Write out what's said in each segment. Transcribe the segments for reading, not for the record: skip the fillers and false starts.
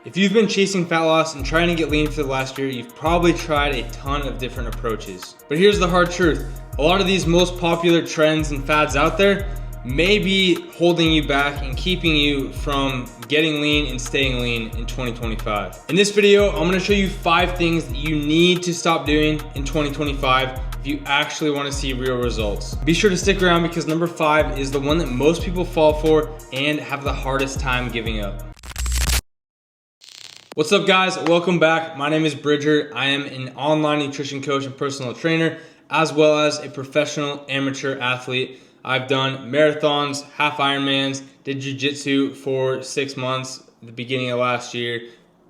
If you've been chasing fat loss and trying to get lean for the last year, you've probably tried a ton of different approaches. But here's the hard truth. A lot of these most popular trends and fads out there may be holding you back and keeping you from getting lean and staying lean in 2025. In this video, I'm gonna show you 5 things that you need to stop doing in 2025 if you actually wanna see real results. Be sure to stick around because number 5 is the one that most people fall for and have the hardest time giving up. What's up guys, welcome back. My name is Bridger. I am an online nutrition coach and personal trainer, as well as a professional amateur athlete. I've done marathons, half Ironmans, did jiu-jitsu for 6 months at the beginning of last year,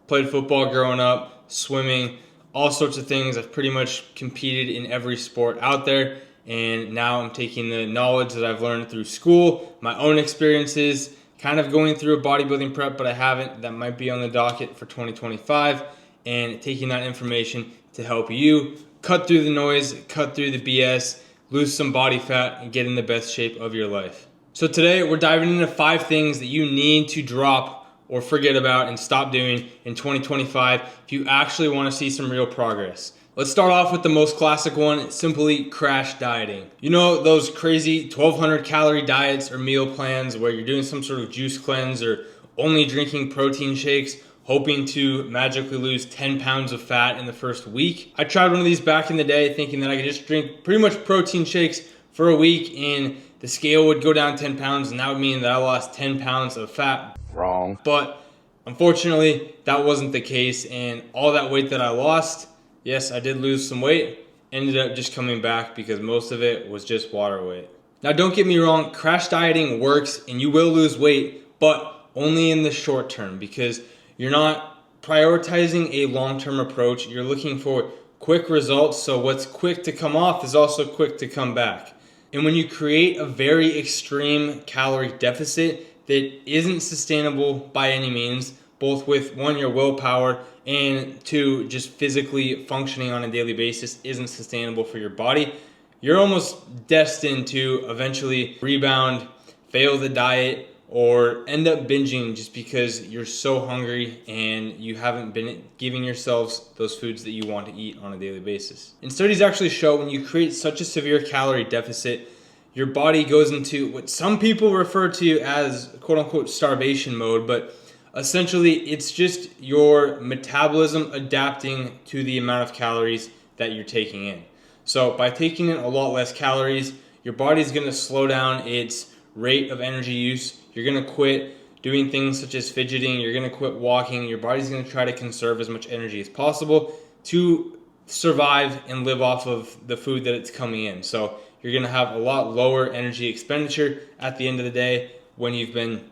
played football growing up, swimming, all sorts of things. I've pretty much competed in every sport out there, and now I'm taking the knowledge that I've learned through school, my own experiences, kind of going through a bodybuilding prep, but I haven't, that might be on the docket for 2025, and taking that information to help you cut through the noise, cut through the BS, lose some body fat, and get in the best shape of your life. So today we're diving into 5 things that you need to drop or forget about and stop doing in 2025 if you actually want to see some real progress. Let's start off with the most classic one, simply crash dieting. You know those crazy 1,200 calorie diets or meal plans where you're doing some sort of juice cleanse or only drinking protein shakes, hoping to magically lose 10 pounds of fat in the first week? I tried one of these back in the day thinking that I could just drink pretty much protein shakes for a week and the scale would go down 10 pounds and that would mean that I lost 10 pounds of fat. Wrong. But unfortunately, that wasn't the case, and all that weight that I lost, yes, I did lose some weight, ended up just coming back because most of it was just water weight. Now don't get me wrong, crash dieting works and you will lose weight, but only in the short term because you're not prioritizing a long-term approach. You're looking for quick results, so what's quick to come off is also quick to come back. And when you create a very extreme calorie deficit that isn't sustainable by any means, both with 1, your willpower, and 2, just physically functioning on a daily basis isn't sustainable for your body, you're almost destined to eventually rebound, fail the diet, or end up binging just because you're so hungry and you haven't been giving yourselves those foods that you want to eat on a daily basis. And studies actually show when you create such a severe calorie deficit, your body goes into what some people refer to as quote-unquote starvation mode, but essentially it's just your metabolism adapting to the amount of calories that you're taking in. So by taking in a lot less calories, your body's going to slow down its rate of energy use. You're going to quit doing things such as fidgeting. You're going to quit walking. Your body's going to try to conserve as much energy as possible to survive and live off of the food that it's coming in. So you're going to have a lot lower energy expenditure at the end of the day when you've been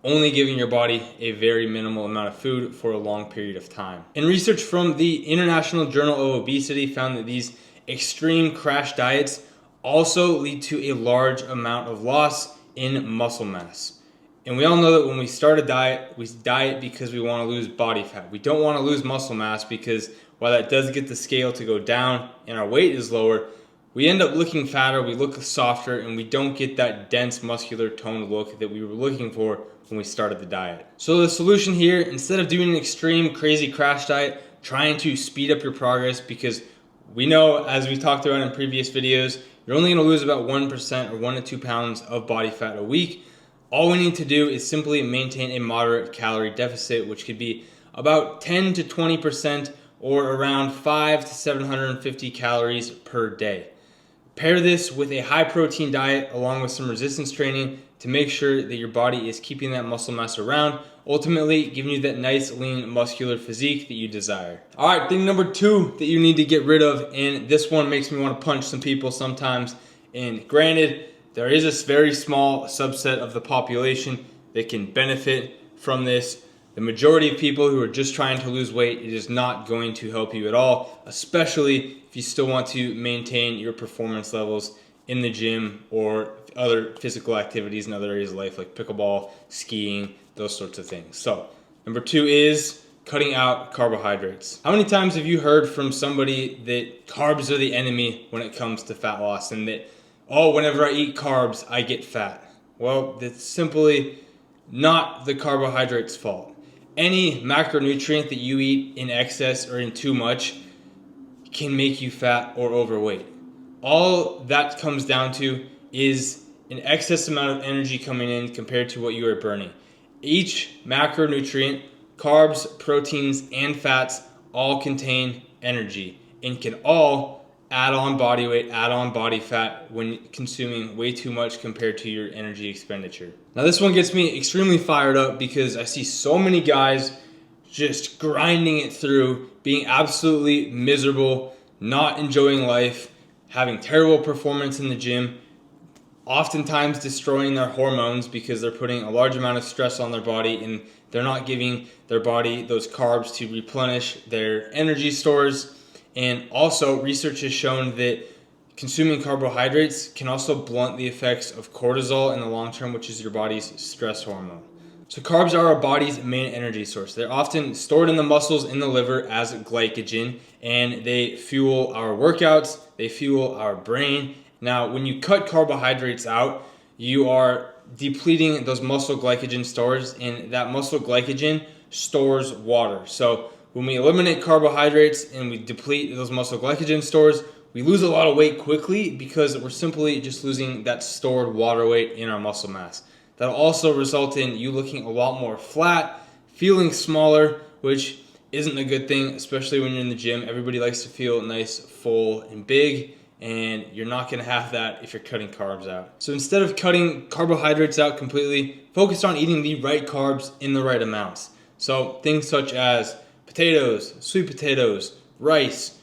only giving your body a very minimal amount of food for a long period of time. And research from the International Journal of Obesity found that these extreme crash diets also lead to a large amount of loss in muscle mass. And we all know that when we start a diet, we diet because we want to lose body fat. We don't want to lose muscle mass because while that does get the scale to go down and our weight is lower, we end up looking fatter, we look softer, and we don't get that dense muscular toned look that we were looking for when we started the diet. So the solution here, instead of doing an extreme crazy crash diet, trying to speed up your progress, because we know, as we talked about in previous videos, you're only going to lose about 1% or 1 to 2 pounds of body fat a week. All we need to do is simply maintain a moderate calorie deficit, which could be about 10 to 20% or around 5 to 750 calories per day. Pair this with a high protein diet along with some resistance training to make sure that your body is keeping that muscle mass around, ultimately giving you that nice lean muscular physique that you desire. All right, thing number 2 that you need to get rid of, and this one makes me want to punch some people sometimes, and granted, there is a very small subset of the population that can benefit from this. The majority of people who are just trying to lose weight, it is not going to help you at all, especially if you still want to maintain your performance levels in the gym or other physical activities in other areas of life like pickleball, skiing, those sorts of things. So number 2 is cutting out carbohydrates. How many times have you heard from somebody that carbs are the enemy when it comes to fat loss and that, oh, whenever I eat carbs, I get fat? Well, that's simply not the carbohydrates' fault. any macronutrient that you eat in excess or in too much can make you fat or overweight. All that comes down to is an excess amount of energy coming in compared to what you are burning. Each macronutrient, carbs, proteins, and fats all contain energy and can all add on body weight, add on body fat when consuming way too much compared to your energy expenditure. Now this one gets me extremely fired up because I see so many guys just grinding it through, being absolutely miserable, not enjoying life, having terrible performance in the gym, oftentimes destroying their hormones because they're putting a large amount of stress on their body and they're not giving their body those carbs to replenish their energy stores. And also, research has shown that consuming carbohydrates can also blunt the effects of cortisol in the long term, which is your body's stress hormone. So carbs are our body's main energy source. They're often stored in the muscles in the liver as glycogen, and they fuel our workouts, they fuel our brain. Now, when you cut carbohydrates out, you are depleting those muscle glycogen stores, and that muscle glycogen stores water. So when we eliminate carbohydrates and we deplete those muscle glycogen stores, we lose a lot of weight quickly because we're simply just losing that stored water weight in our muscle mass. That'll also result in you looking a lot more flat, feeling smaller, which isn't a good thing, especially when you're in the gym. Everybody likes to feel nice, full, and big, and you're not going to have that if you're cutting carbs out. So instead of cutting carbohydrates out completely, focus on eating the right carbs in the right amounts. So things such as potatoes, sweet potatoes, rice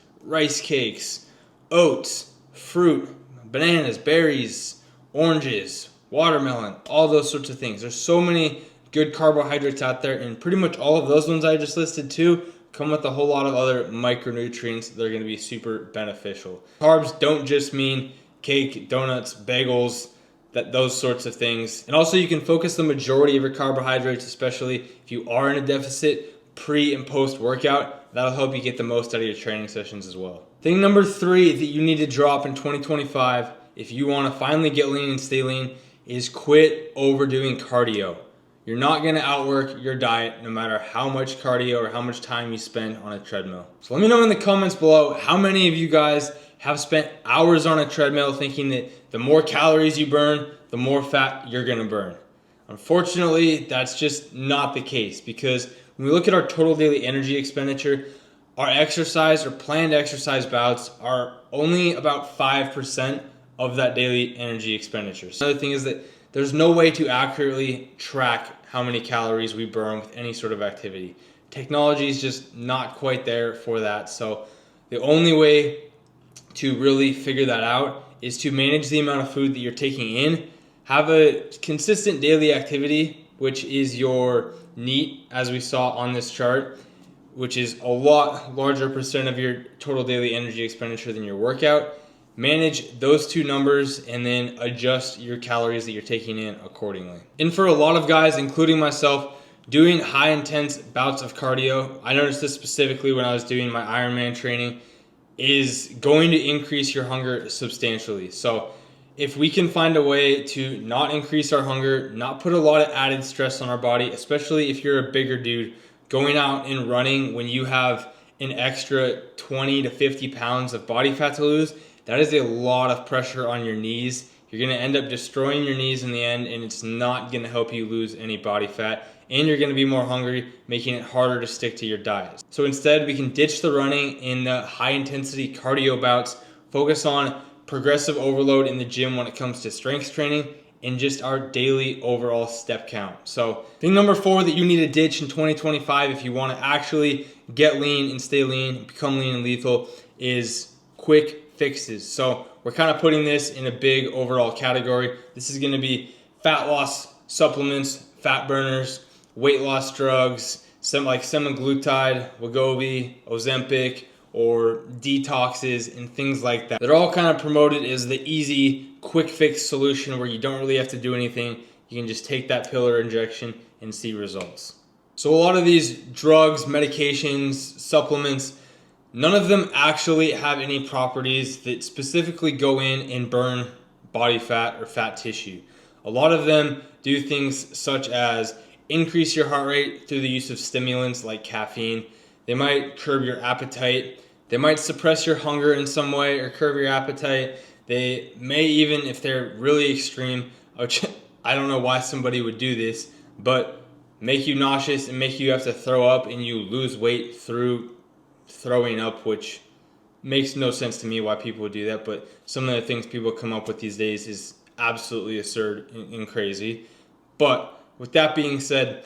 cakes, oats, fruit, bananas, berries, oranges, watermelon, all those sorts of things. There's so many good carbohydrates out there, and pretty much all of those ones I just listed too come with a whole lot of other micronutrients that are going to be super beneficial. Carbs don't just mean cake, donuts, bagels, those sorts of things. And also you can focus the majority of your carbohydrates, especially if you are in a deficit, pre and post workout. That'll help you get the most out of your training sessions as well. Thing number 3 that you need to drop in 2025 if you want to finally get lean and stay lean is quit overdoing cardio. You're not going to outwork your diet no matter how much cardio or how much time you spend on a treadmill. So let me know in the comments below how many of you guys have spent hours on a treadmill thinking that the more calories you burn, the more fat you're going to burn. Unfortunately, that's just not the case, because when we look at our total daily energy expenditure, our exercise or planned exercise bouts are only about 5% of that daily energy expenditure. So another thing is that there's no way to accurately track how many calories we burn with any sort of activity. Technology is just not quite there for that. So the only way to really figure that out is to manage the amount of food that you're taking in, have a consistent daily activity, which is your NEAT, as we saw on this chart, which is a lot larger percent of your total daily energy expenditure than your workout. Manage those two numbers and then adjust your calories that you're taking in accordingly. And for a lot of guys, including myself, doing high intense bouts of cardio, I noticed this specifically when I was doing my Ironman training, is going to increase your hunger substantially. So if we can find a way to not increase our hunger, not put a lot of added stress on our body, especially if you're a bigger dude, going out and running when you have an extra 20 to 50 pounds of body fat to lose, that is a lot of pressure on your knees. You're going to end up destroying your knees in the end, and it's not going to help you lose any body fat. And you're going to be more hungry, making it harder to stick to your diet. So instead, we can ditch the running in the high intensity cardio bouts, focus on progressive overload in the gym when it comes to strength training, and just our daily overall step count. So thing number 4 that you need to ditch in 2025 if you want to actually get lean and stay lean, become lean and lethal, is quick fixes. So we're kind of putting this in a big overall category. This is going to be fat loss supplements, fat burners, weight loss drugs, some like semaglutide, Wegovy, Ozempic, or detoxes and things like that. They're all kind of promoted as the easy, quick fix solution where you don't really have to do anything. You can just take that pill or injection and see results. So a lot of these drugs, medications, supplements, none of them actually have any properties that specifically go in and burn body fat or fat tissue. A lot of them do things such as increase your heart rate through the use of stimulants like caffeine. They might curb your appetite. They might suppress your hunger in some way or curb your appetite. They may even, if they're really extreme, which I don't know why somebody would do this, but make you nauseous and make you have to throw up and you lose weight through throwing up, which makes no sense to me why people would do that. But some of the things people come up with these days is absolutely absurd and crazy. But with that being said,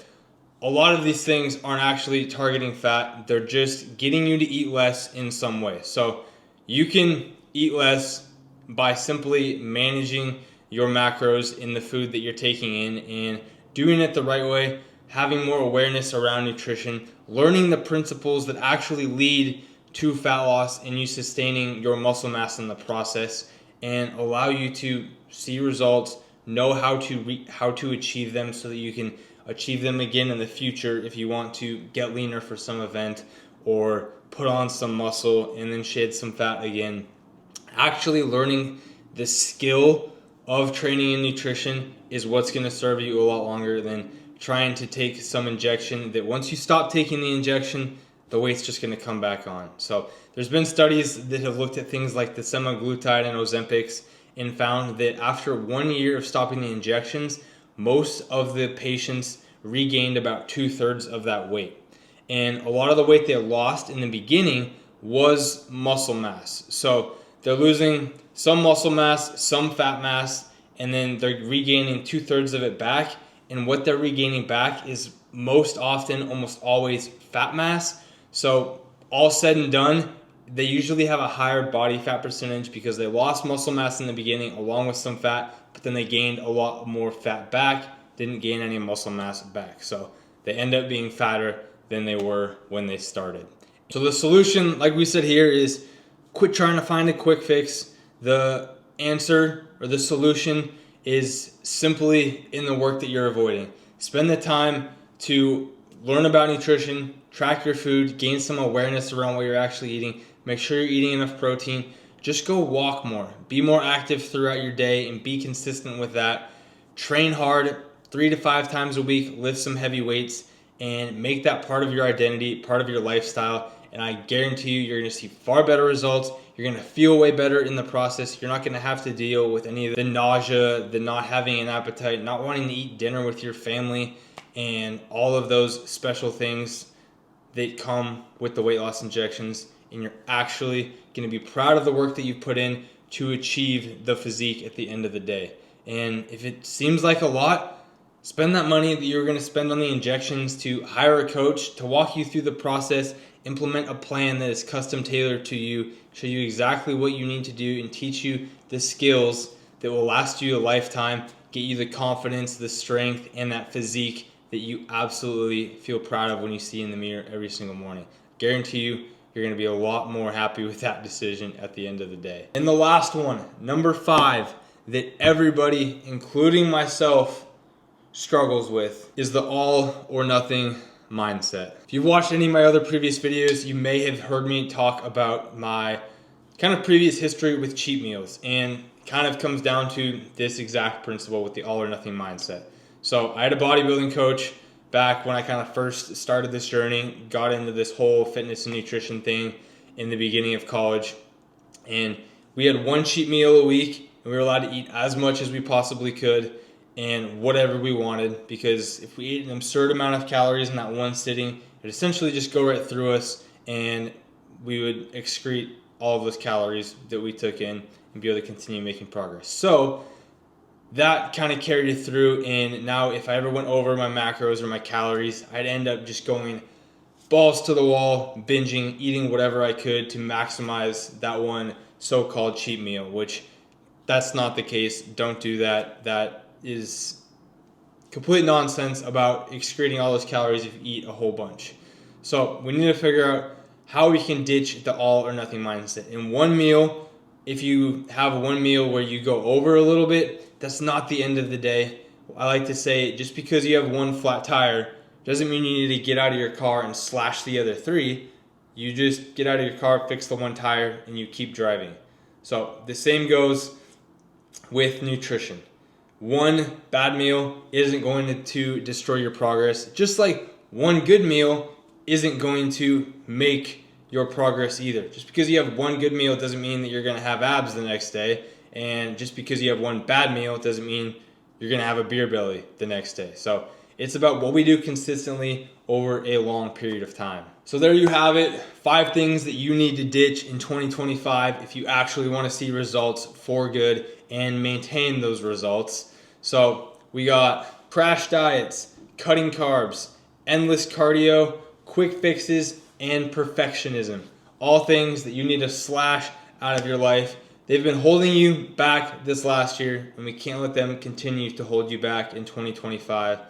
a lot of these things aren't actually targeting fat. They're just getting you to eat less in some way. So you can eat less by simply managing your macros in the food that you're taking in and doing it the right way, having more awareness around nutrition, learning the principles that actually lead to fat loss and you sustaining your muscle mass in the process, and allow you to see results, know how to achieve them so that you can achieve them again in the future if you want to get leaner for some event or put on some muscle and then shed some fat again. Actually learning the skill of training and nutrition is what's going to serve you a lot longer than trying to take some injection that once you stop taking the injection, the weight's just going to come back on. So there's been studies that have looked at things like the semaglutide and Ozempics and found that after 1 year of stopping the injections, most of the patients regained about 2/3 of that weight. And a lot of the weight they lost in the beginning was muscle mass. So they're losing some muscle mass, some fat mass, and then they're regaining 2/3 of it back. And what they're regaining back is most often, almost always, fat mass. So all said and done, they usually have a higher body fat percentage because they lost muscle mass in the beginning along with some fat, but then they gained a lot more fat back, didn't gain any muscle mass back. So they end up being fatter than they were when they started. So the solution, like we said here, is quit trying to find a quick fix. The answer or the solution is simply in the work that you're avoiding. Spend the time to learn about nutrition, track your food, gain some awareness around what you're actually eating, make sure you're eating enough protein. Just go walk more, be more active throughout your day and be consistent with that. Train hard 3 to 5 times a week, lift some heavy weights, and make that part of your identity, part of your lifestyle. And I guarantee you, you're going to see far better results. You're going to feel way better in the process. You're not going to have to deal with any of the nausea, the not having an appetite, not wanting to eat dinner with your family, and all of those special things that come with the weight loss injections. And you're actually going to be proud of the work that you've put in to achieve the physique at the end of the day. And if it seems like a lot, spend that money that you're going to spend on the injections to hire a coach to walk you through the process, implement a plan that is custom tailored to you, show you exactly what you need to do, and teach you the skills that will last you a lifetime, get you the confidence, the strength, and that physique that you absolutely feel proud of when you see in the mirror every single morning. Guarantee you, you're going to be a lot more happy with that decision at the end of the day. And the last one, number 5, that everybody, including myself, struggles with is the all or nothing mindset. If you've watched any of my other previous videos, you may have heard me talk about my kind of previous history with cheat meals, and kind of comes down to this exact principle with the all or nothing mindset. So I had a bodybuilding coach back when I kind of first started this journey, got into this whole fitness and nutrition thing in the beginning of college, and we had one cheat meal a week, and we were allowed to eat as much as we possibly could and whatever we wanted, because if we ate an absurd amount of calories in that one sitting, it would essentially just go right through us and we would excrete all of those calories that we took in and be able to continue making progress. So that kind of carried it through, and now if I ever went over my macros or my calories, I'd end up just going balls to the wall, binging, eating whatever I could to maximize that one so-called cheat meal, which that's not the case. Don't do that. That is complete nonsense about excreting all those calories if you eat a whole bunch. So we need to figure out how we can ditch the all or nothing mindset. In one meal, if you have one meal where you go over a little bit, that's not the end of the day. I like to say, just because you have one flat tire doesn't mean you need to get out of your car and slash the other 3. You just get out of your car, fix the one tire, and you keep driving. So the same goes with nutrition. one bad meal isn't going to destroy your progress, just like one good meal isn't going to make your progress either. Just because you have one good meal doesn't mean that you're going to have abs the next day, and just because you have one bad meal doesn't mean you're going to have a beer belly the next day. So it's about what we do consistently over a long period of time. So there you have it, 5 things that you need to ditch in 2025 if you actually want to see results for good and maintain those results. So we got crash diets, cutting carbs, endless cardio, quick fixes, and perfectionism. All things that you need to slash out of your life. They've been holding you back this last year, and we can't let them continue to hold you back in 2025.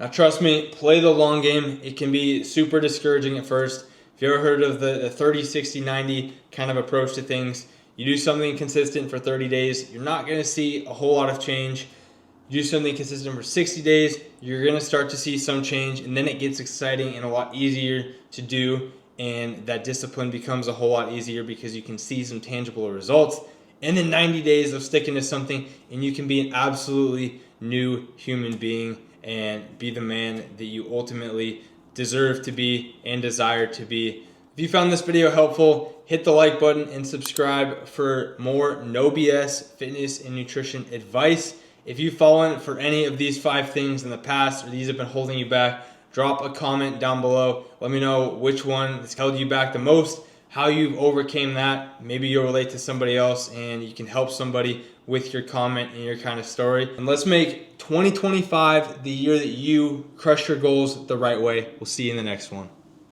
Now trust me, play the long game. It can be super discouraging at first. If you ever heard of the 30, 60, 90 kind of approach to things, you do something consistent for 30 days, you're not going to see a whole lot of change. You do something consistent for 60 days, you're going to start to see some change, and then it gets exciting and a lot easier to do, and that discipline becomes a whole lot easier because you can see some tangible results. And then 90 days of sticking to something, and you can be an absolutely new human being and be the man that you ultimately deserve to be and desire to be. If you found this video helpful, hit the like button and subscribe for more no BS fitness and nutrition advice. If you've fallen for any of these 5 things in the past, or these have been holding you back, drop a comment down below. Let me know which one has held you back the most, how you've overcame that. Maybe you'll relate to somebody else and you can help somebody with your comment and your kind of story. And let's make 2025 the year that you crush your goals the right way. We'll see you in the next one.